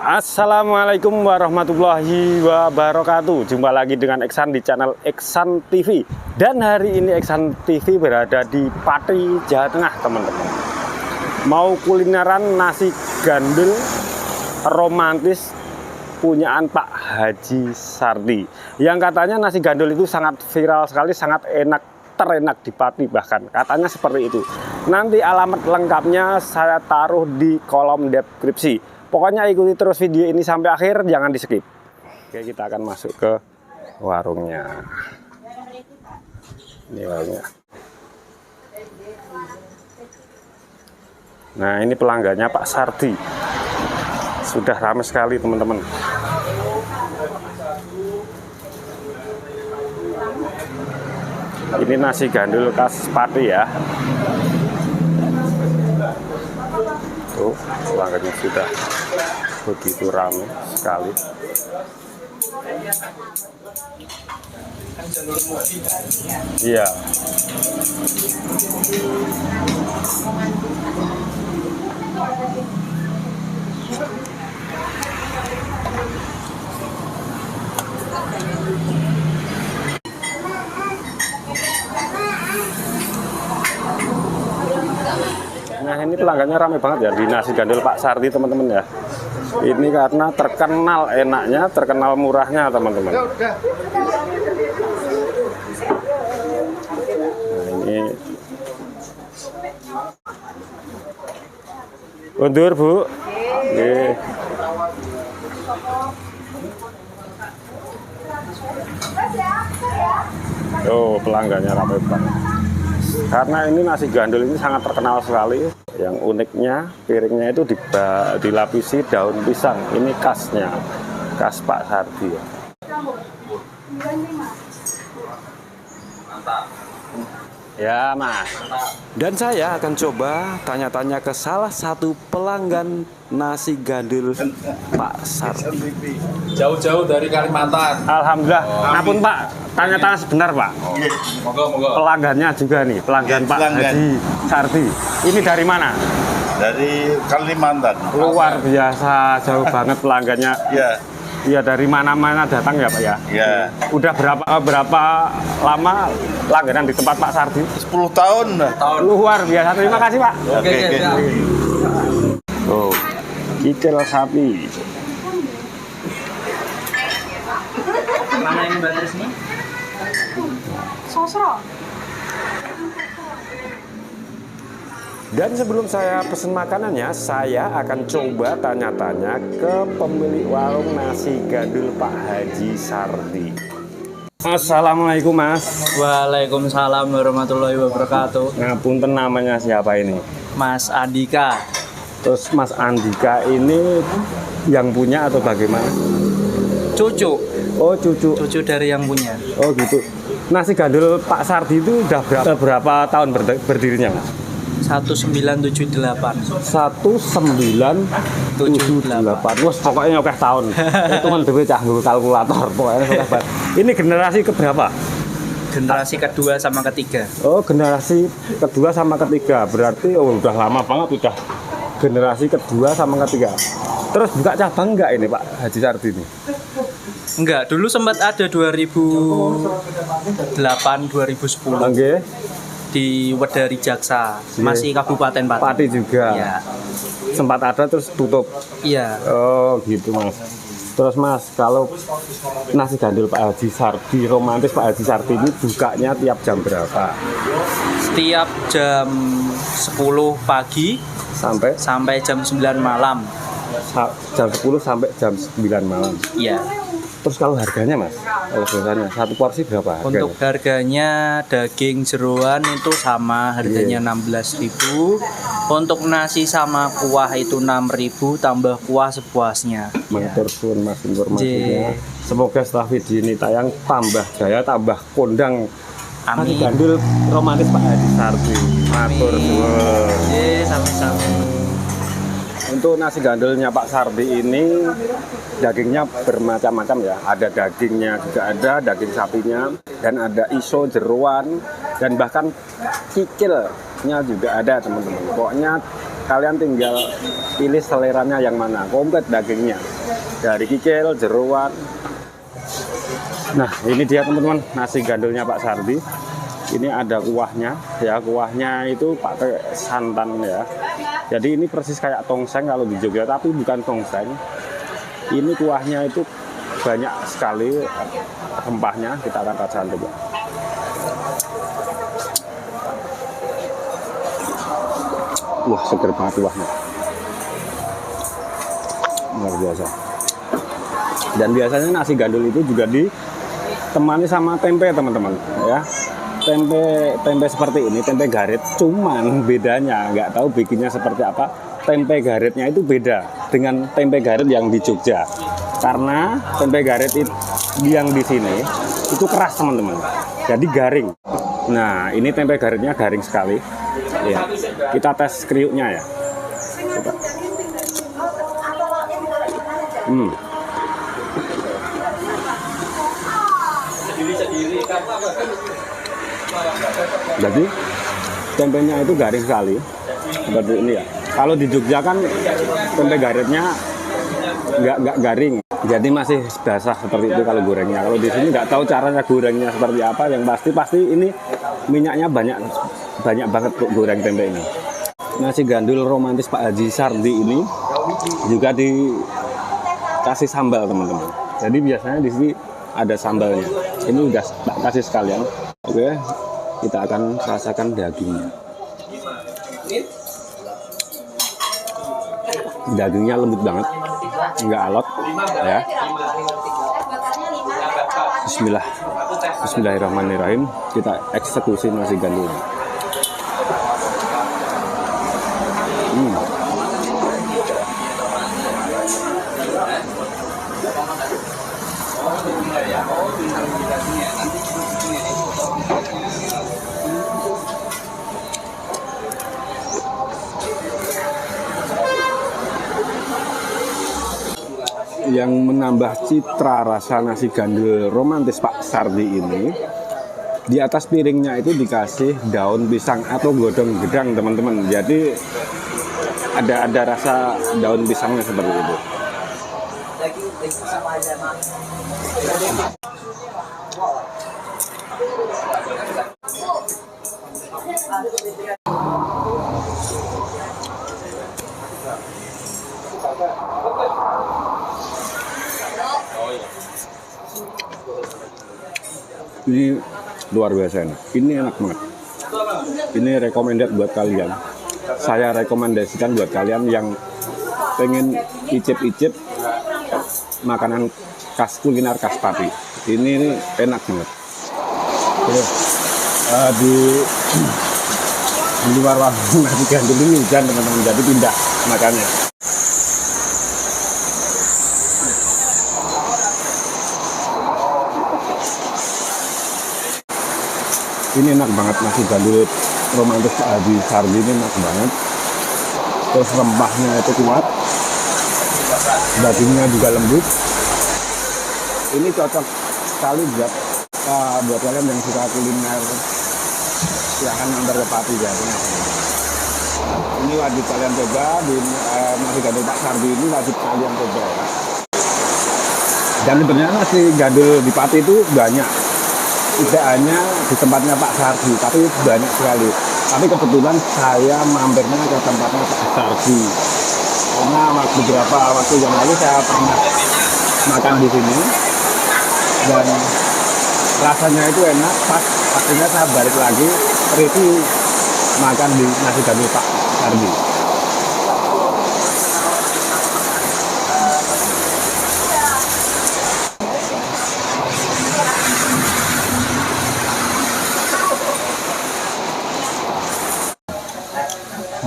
Assalamualaikum warahmatullahi wabarakatuh. Jumpa lagi dengan Eksan di channel Eksan TV. Dan hari ini Eksan TV berada di Pati, Jawa Tengah, teman-teman. Mau kulineran nasi gandul romantis punyaan Pak Haji Sardi. Yang katanya nasi gandul itu sangat viral sekali, sangat enak, terenak di Pati bahkan. Katanya seperti itu. Nanti alamat lengkapnya saya taruh di kolom deskripsi. Pokoknya ikuti terus video ini sampai akhir, jangan di skip. Oke, kita akan masuk ke warungnya. Ini warungnya. Nah, ini pelanggannya Pak Sardi. Sudah ramai sekali, teman-teman. Ini nasi gandul khas Pati ya. Tuh, pelanggannya sudah begitu ramai sekali. Iya. Nah, ini pelanggannya ramai banget ya di nasi gandul Pak Sardi, teman-teman ya. Ini karena terkenal enaknya, terkenal murahnya, teman-teman. Nah, ini undur, Bu. Oke. Oh, pelanggannya ramai banget. Karena ini nasi gandul ini sangat terkenal sekali. Yang uniknya piringnya itu dilapisi daun pisang. Ini khasnya, khas Pak Sardi ya. Ya, Mas. Dan saya akan coba tanya-tanya ke salah satu pelanggan nasi gandul Pak Sardi. Jauh-jauh dari Kalimantan. Alhamdulillah. Ampun Pak, tanya-tanya sebentar Pak. Moga-moga. Pelanggannya juga nih, pelanggan Pak Haji Sardi. Ini dari mana? Dari Kalimantan. Luar biasa, jauh banget pelanggannya. Ya, Iya, dari mana-mana datang ya Pak ya? ya. Udah berapa lama langganan di tempat Pak Sardi? 10 tahun. Luar biasa, terima kasih Pak. Oke. Oh, kicil sapi. Mana ini Mbak Trisni? Sosro. Dan sebelum saya pesen makanannya, saya akan coba tanya-tanya ke pemilik warung nasi gandul Pak Haji Sardi. Assalamualaikum Mas. Waalaikumsalam warahmatullahi wabarakatuh. Ngapunten, namanya siapa ini? Mas Andika. Terus Mas Andika ini yang punya atau bagaimana? Cucu. Oh, cucu. Cucu dari yang punya. Oh gitu. Nasi gandul Pak Sardi itu udah berapa tahun berdirinya Mas? 1978. 1978. Wah, pokoknya oke tahun. Itu kan dhewe cah nggo kalkulator, pokoknya oke banget. Ini generasi keberapa? Generasi kedua sama ketiga. Oh, generasi kedua sama ketiga. Berarti udah lama banget, udah generasi kedua sama ketiga. Terus buka cabang enggak ini Pak Haji Sardi ini? Enggak, dulu sempat ada 2008 2010. Oke. Di Wedari Jaksa, masih Kabupaten Pati. Pati juga. Iya. Sempat ada terus tutup. Iya. Oh, gitu Mas. Terus Mas, kalau nasi gandul Pak Haji Sardi, romantis Pak Haji Sardi ini bukanya tiap jam berapa? Setiap jam 10 pagi sampai jam 9 malam. Jam 10 sampai jam 9 malam. Iya. Terus kalau harganya Mas, kalau biasanya satu porsi berapa harganya? Untuk harganya daging jeroan itu sama, harganya 16.000. Untuk nasi sama kuah itu 6.000 tambah kuah sepuasnya. Matur suwun Mas informasinya. Semoga setelah video ini tayang tambah jaya, tambah kondang. Nasi Amin. gandul romantis Pak Haji Sardi. Matur suwun. Sama-sama. Untuk nasi gandulnya Pak Sardi ini dagingnya bermacam-macam ya. Ada dagingnya juga ada, daging sapinya, dan ada iso, jeruan, dan bahkan kikilnya juga ada teman-teman. Pokoknya kalian tinggal pilih seleranya yang mana, komplit dagingnya. dari kikil, jeroan. Nah, ini dia teman-teman nasi gandulnya Pak Sardi. Ini ada kuahnya, ya kuahnya itu pakai santan ya. Jadi ini persis kayak tongseng kalau di Jogja, tapi bukan tongseng. Ini kuahnya itu banyak sekali rempahnya. Kita akan rasakan coba. Wah, seger banget kuahnya. Luar biasa. Dan biasanya nasi gandul itu juga ditemani sama tempe teman-teman ya. Tempe seperti ini, tempe garit, cuman bedanya nggak tahu bikinnya seperti apa. Tempe garitnya itu beda dengan tempe garit yang di Jogja, karena tempe garit yang di sini itu keras teman-teman, jadi garing. Nah, ini tempe garitnya garing sekali ya. Kita tes kriuknya ya. Coba. Jadi tempenya itu garing sekali seperti ini ya. Kalau di Jogja kan tempe garitnya nggak garing, jadi masih basah seperti itu kalau gorengnya. Kalau di sini nggak tahu caranya gorengnya seperti apa. Yang pasti ini minyaknya banyak banget kok goreng tempe ini. Nasi gandul romantis Pak Haji Sardi ini juga dikasih sambal teman-teman. Jadi biasanya di sini ada sambalnya. Ini udah tak kasih sekalian. Oke, kita akan rasakan dagingnya. Dagingnya lembut banget, nggak alot ya. Bismillahirrahmanirrahim. Kita eksekusi nasi gandulnya. Yang menambah citra rasa nasi gandul romantis Pak Sardi ini, di atas piringnya itu dikasih daun pisang atau godong gedang teman-teman. Jadi ada rasa daun pisangnya seperti itu. Ini luar biasa enak. Ini enak banget. Ini recommended buat kalian. Saya rekomendasikan buat kalian yang pengen icip-icip makanan khas kuliner khas Pati. Ini enak banget. Terus di luar warung nasi gandul ini hujan teman-teman, jadi pindah makannya. Ini enak banget nasi gandul romantis Pak Haji Sardi, ini enak banget. Terus rempahnya itu kuat, dagingnya juga lembut. Ini cocok sekali buat kalian yang suka kuliner. Silahkan mampir ke Pati Jawa Tengah. Ini wajib kalian coba, di nasi gandul Pak Sardi ini wajib kalian coba. Dan sebenarnya nasi gandul di Pati itu banyak. Tidak hanya di tempatnya Pak Sardi, tapi banyak sekali. Tapi kebetulan saya mampirnya ke tempatnya Pak Sardi, karena beberapa waktu yang lalu saya pernah makan di sini dan rasanya itu enak. Pas akhirnya saya balik lagi review makan di nasi gandul Pak Sardi.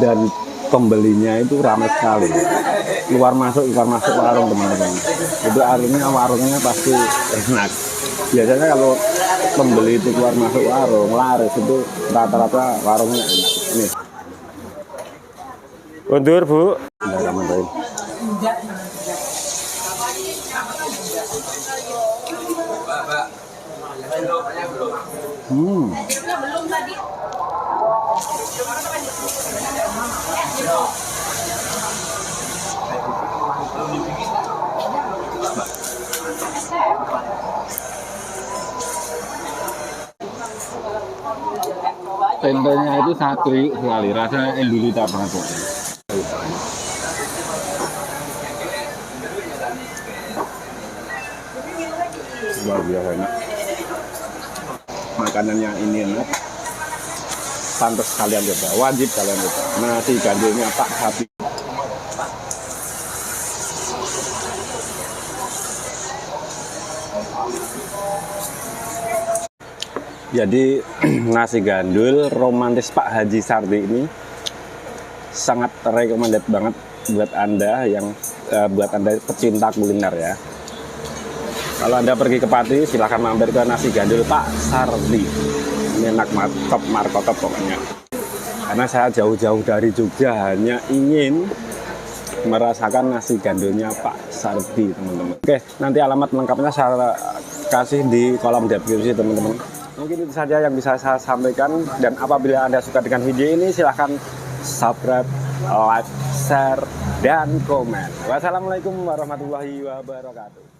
Dan pembelinya itu ramai sekali, keluar masuk warung teman-teman. Itu artinya warungnya pasti enak. Biasanya kalau pembeli itu keluar masuk warung laris, itu rata-rata warungnya enak. Ini undur Bu. Bismillahirrahmanirrahim. Tempenya itu sangat kriuk sekali, rasanya endulita banget kok. Luar biasa enak. Makanan yang ini enak, pantas kalian coba, wajib kalian coba. Nasi gandulnya Pak Sapi. Jadi nasi gandul romantis Pak Haji Sardi ini sangat recommended banget buat Anda yang buat Anda pecinta kuliner ya. Kalau Anda pergi ke Pati, silahkan mampir ke nasi gandul Pak Sardi. Ini enak banget, top markotop pokoknya. Karena saya jauh-jauh dari Jogja hanya ingin merasakan nasi gandulnya Pak Sardi, teman-teman. Oke, nanti alamat lengkapnya saya kasih di kolom deskripsi, teman-teman. Mungkin itu saja yang bisa saya sampaikan, dan apabila Anda suka dengan video ini silahkan subscribe, like, share, dan komen. Wassalamualaikum warahmatullahi wabarakatuh.